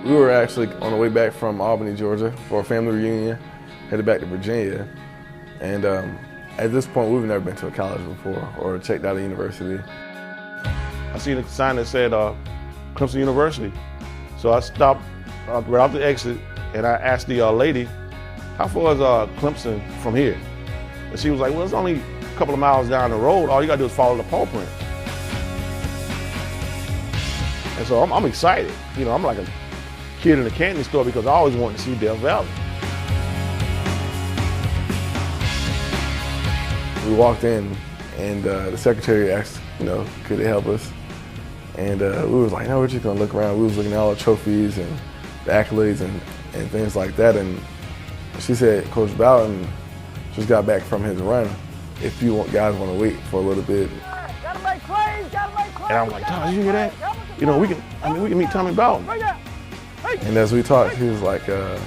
We were actually on the way back from Albany, Georgia for a family reunion, headed back to Virginia. And at this point, we've never been to a college before or checked out a university. I seen a sign that said Clemson University. So I stopped right off the exit and I asked the lady, how far is Clemson from here? And she was like, well, it's only a couple of miles down the road. All you gotta do is follow the paw print. And so I'm excited. You know, I'm like a kid in a candy store because I always wanted to see Death Valley. We walked in and the secretary asked, you know, could they help us? And we was like, no, we're just gonna look around. We was looking at all the trophies and the accolades and things like that. And she said, Coach Bowden just got back from his run. If you guys want to wait for a little bit. Gotta make plays, And I'm like, Tajh, you hear that? You know, we can meet Tommy Bowden. And as we talked, he was like, yeah,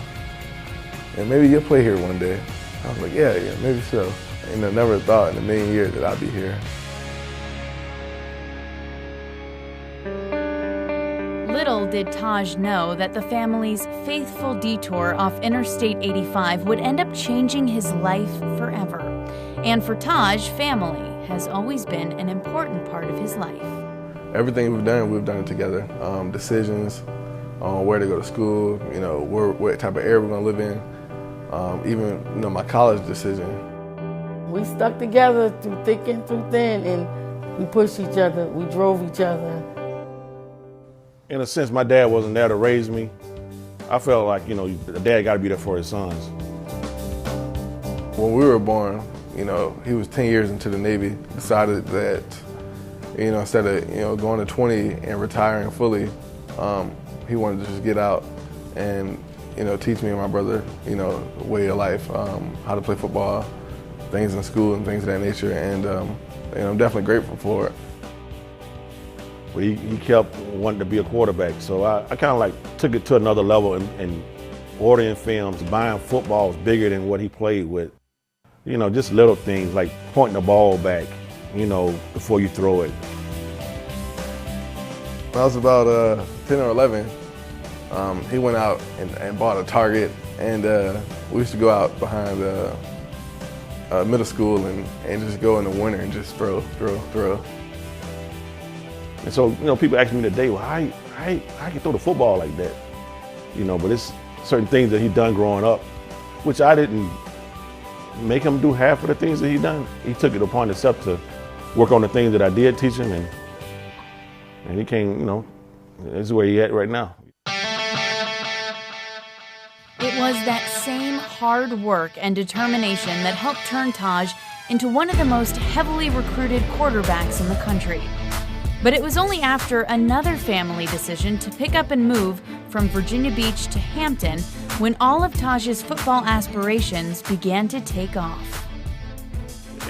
maybe you'll play here one day. I was like, yeah, maybe so. And I never thought in a million years that I'd be here. Little did Tajh know that the family's faithful detour off Interstate 85 would end up changing his life forever. And for Tajh, family has always been an important part of his life. Everything we've done it together. Decisions on where to go to school, you know, what type of area we're gonna live in. Even, you know, my college decision. We stuck together through thick and through thin, and we pushed each other, we drove each other. In a sense, my dad wasn't there to raise me. I felt like, you know, the dad gotta be there for his sons. When we were born, you know, he was 10 years into the Navy, decided that, you know, instead of, you know, going to 20 and retiring fully, he wanted to just get out and, you know, teach me and my brother, you know, way of life, how to play football, things in school and things of that nature, and I'm definitely grateful for it. But he kept wanting to be a quarterback, so I kind of like took it to another level and ordering films, buying footballs bigger than what he played with. You know, just little things like pointing the ball back, you know, before you throw it. When I was about 10 or 11, he went out and bought a target, and we used to go out behind middle school and just go in the winter and just throw. And so, you know, people ask me today, well, how you throw the football like that? You know, but it's certain things that he done growing up, which I didn't make him do half of the things that he done. He took it upon himself to work on the things that I did teach him, and he came, you know, this is where he at right now. It was that same hard work and determination that helped turn Tajh into one of the most heavily recruited quarterbacks in the country. But it was only after another family decision to pick up and move from Virginia Beach to Hampton when all of Tajh's football aspirations began to take off.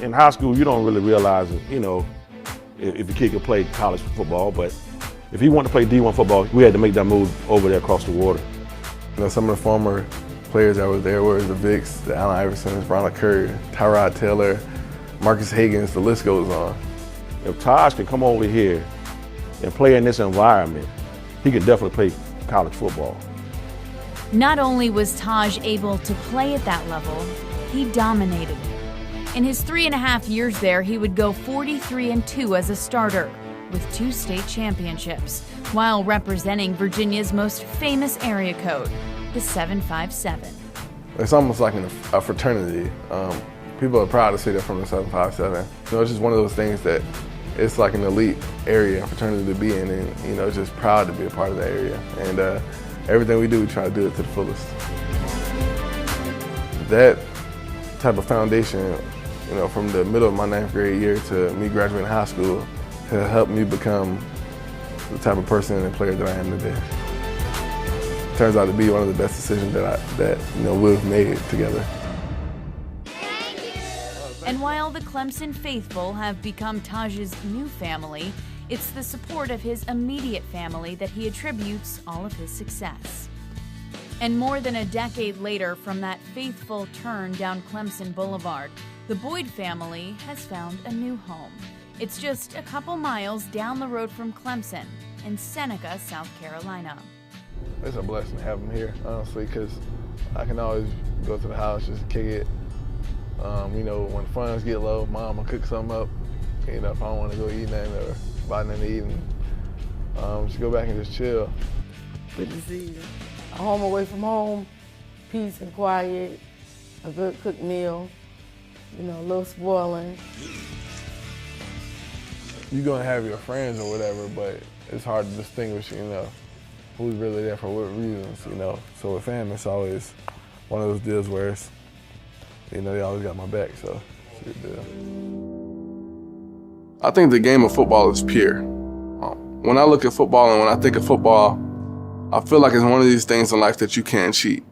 In high school, you don't really realize, you know, if your kid could play college football, but if he wanted to play D1 football, we had to make that move over there across the water. You know, some of the former players that were there were the Vicks, the Allen Iversons, Ronald Curry, Tyrod Taylor, Marcus Higgins, the list goes on. If Tajh can come over here and play in this environment, he could definitely play college football. Not only was Tajh able to play at that level, he dominated. In his 3.5 years there, he would go 43-2 as a starter, with 2 state championships, while representing Virginia's most famous area code, the 757. It's almost like a fraternity. People are proud to say they're from the 757. You know, it's just one of those things that it's like an elite area and fraternity to be in, and you know, just proud to be a part of that area. And everything we do, we try to do it to the fullest. That type of foundation, you know, from the middle of my 9th grade year to me graduating high school, has helped me become the type of person and player that I am today. Turns out to be one of the best decisions that you know, we've made together. And while the Clemson faithful have become Tajh's new family, it's the support of his immediate family that he attributes all of his success. And more than a decade later from that faithful turn down Clemson Boulevard, the Boyd family has found a new home. It's just a couple miles down the road from Clemson in Seneca, South Carolina. it's a blessing to have him here, honestly, because I can always go to the house, just kick it. You know, when funds get low, Mom will cook something up. You know, if I don't want to go eat nothing or buy nothing to eat, and just go back and just chill. Good to see you. A home away from home, peace and quiet, a good cooked meal, you know, a little spoiling. You're gonna have your friends or whatever, but it's hard to distinguish, you know, who's really there for what reasons, you know. So with family, it's always one of those deals where it's, you know, they always got my back, so it's a good deal. I think the game of football is pure. When I look at football and when I think of football, I feel like it's one of these things in life that you can't cheat.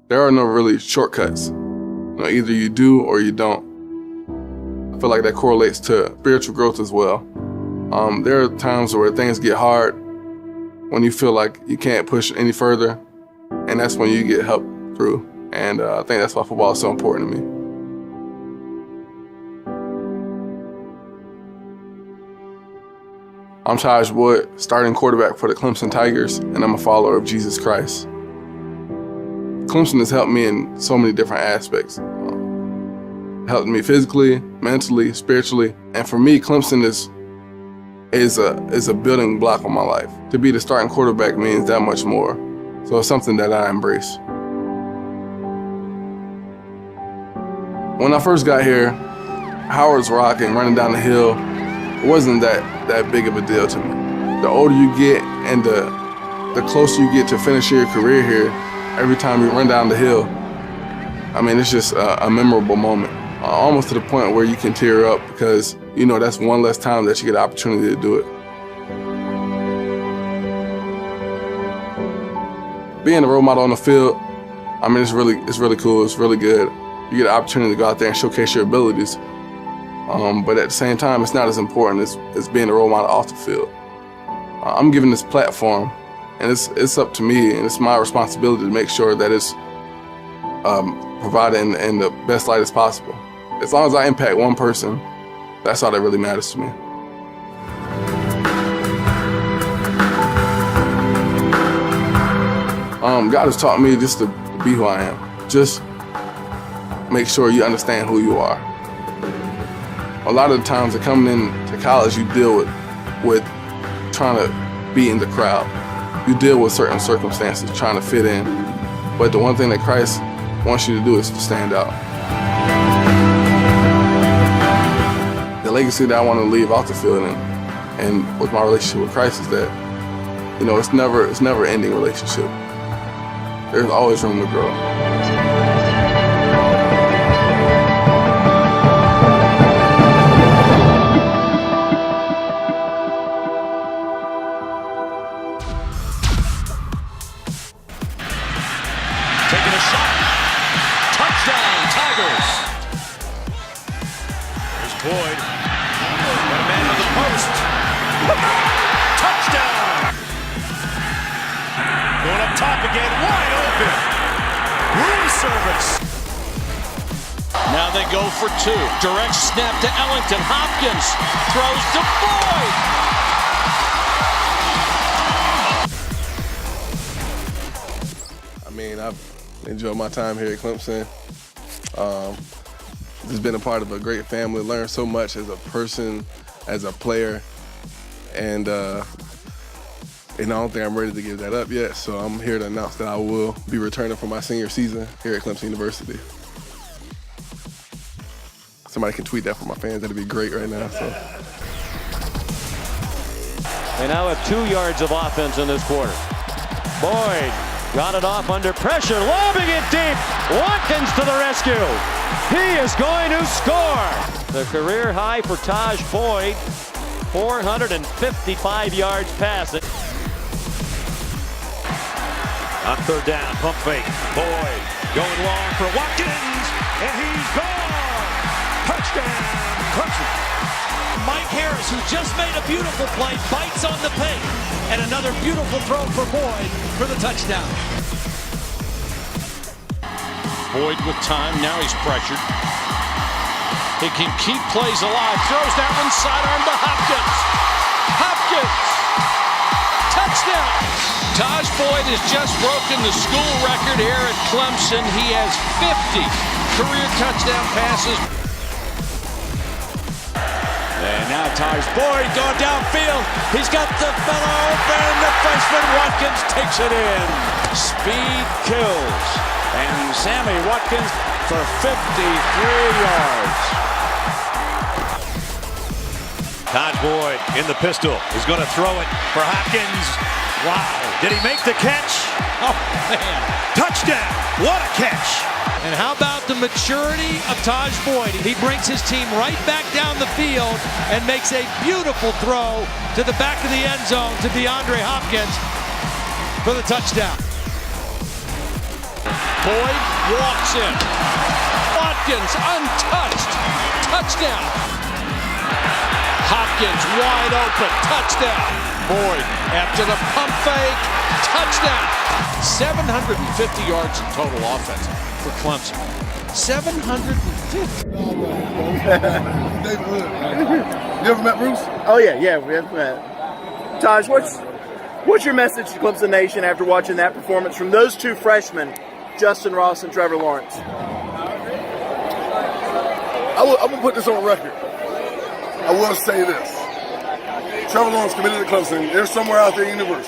There are no really shortcuts. You know, either you do or you don't. I feel like that correlates to spiritual growth as well. There are times where things get hard, when you feel like you can't push any further, and that's when you get help through. And I think that's why football is so important to me. I'm Tajh Wood, starting quarterback for the Clemson Tigers, and I'm a follower of Jesus Christ. Clemson has helped me in so many different aspects. Helped me physically, mentally, spiritually, and for me, Clemson is a building block of my life. To be the starting quarterback means that much more, so it's something that I embrace. When I first got here, Howard's Rock and running down the hill wasn't that big of a deal to me. The older you get and the closer you get to finishing your career here, every time you run down the hill, I mean, it's just a memorable moment. Almost to the point where you can tear up because, you know, that's one less time that you get the opportunity to do it. Being a role model on the field, I mean, it's really cool, it's really good. You get the opportunity to go out there and showcase your abilities. But at the same time, it's not as important as being a role model off the field. I'm given this platform, and it's up to me, and it's my responsibility to make sure that it's provided in the best light as possible. As long as I impact one person, that's all that really matters to me. God has taught me just to be who I am. Just make sure you understand who you are. A lot of the times that coming into college, you deal with trying to be in the crowd. You deal with certain circumstances, trying to fit in. But the one thing that Christ wants you to do is to stand out. The legacy that I want to leave off the field and with my relationship with Christ is that, you know, it's never ending relationship. There's always room to grow. Taking a shot. Touchdown, Tigers. There's Boyd. Got a man on the post. Touchdown. Going up top again, wide open. Room service. Now they go for two. Direct snap to Ellington. Hopkins throws to Boyd. I mean, I've enjoyed my time here at Clemson. Just been a part of a great family, learned so much as a person, as a player, and I don't think I'm ready to give that up yet, so I'm here to announce that I will be returning for my senior season here at Clemson University. Somebody can tweet that for my fans, that'd be great right now. So. They now have 2 yards of offense in this quarter. Boyd got it off under pressure, lobbing it deep. Watkins to the rescue. He is going to score. The career high for Tajh Boyd, 455 yards passing. On third down, pump fake. Boyd going long for Watkins, and he's gone. Touchdown, Clemson. Mike Harris, who just made a beautiful play, bites on the paint, and another beautiful throw for Boyd for the touchdown. Boyd with time, now he's pressured. He can keep plays alive, throws that one sidearm to Hopkins. Hopkins, touchdown. Tajh Boyd. Boyd has just broken the school record here at Clemson. He has 50 career touchdown passes. And now Tajh Boyd going downfield. He's got the fellow open. The freshman Watkins takes it in. Speed kills. And Sammy Watkins for 53 yards. Tajh Boyd in the pistol. He's going to throw it for Hopkins. Wow. Did he make the catch? Oh, man. Touchdown. What a catch. And how about the maturity of Tajh Boyd? He brings his team right back down the field and makes a beautiful throw to the back of the end zone to DeAndre Hopkins for the touchdown. Boyd walks in. Watkins untouched. Touchdown. Hopkins wide open. Touchdown. Boyd after the pump fake. Touchdown. 750 yards in total offense for Clemson. 750. David Hood. You ever met Bruce? Oh yeah, we have met. Tajh, what's your message to Clemson Nation after watching that performance from those two freshmen, Justin Ross and Trevor Lawrence? I'm gonna put this on record. I will say this. Trevor Lawrence committed to Clemson. They're somewhere out there in the universe.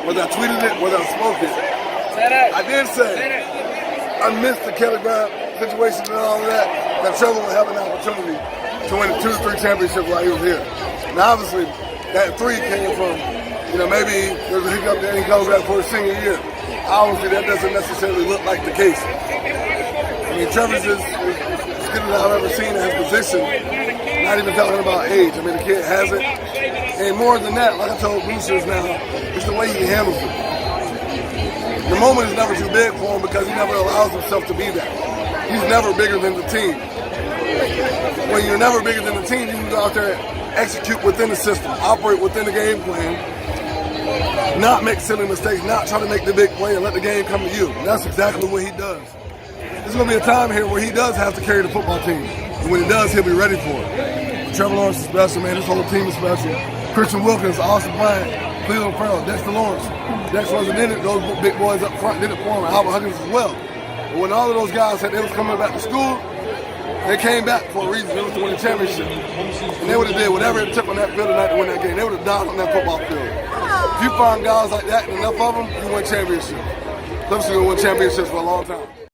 Whether I tweeted it, whether I spoke it. I did say I missed the Kelly Brown situation and all of that Trevor would have an opportunity to win 2 or 3 championships while he was here. Now obviously that 3 came from, maybe there's a hiccup there and he comes back for his senior year. Obviously that doesn't necessarily look like the case. I mean, Trevor's as good as I've ever seen in his position. Not even talking about age. I mean, the kid has it. And more than that, like I told Boosters now, it's the way he handles it. The moment is never too big for him because he never allows himself to be that. He's never bigger than the team. When you're never bigger than the team, you can go out there and execute within the system, operate within the game plan, not make silly mistakes, not try to make the big play and let the game come to you. And that's exactly what he does. There's going to be a time here where he does have to carry the football team. And when he does, he'll be ready for it. Trevor Lawrence is special, man. This whole team is special. Christian Wilkins, Austin Bryant, Cleveland Farrell, Dexter Lawrence. Dexter wasn't in it. Those big boys up front did it for him. Albert Huggins as well. But when all of those guys said they was coming back to school, they came back for a reason. They was to win a championship. And they would have did whatever it took on that field tonight to win that game. They would have died on that football field. If you find guys like that and enough of them, you win championships. Clemson will win championships for a long time.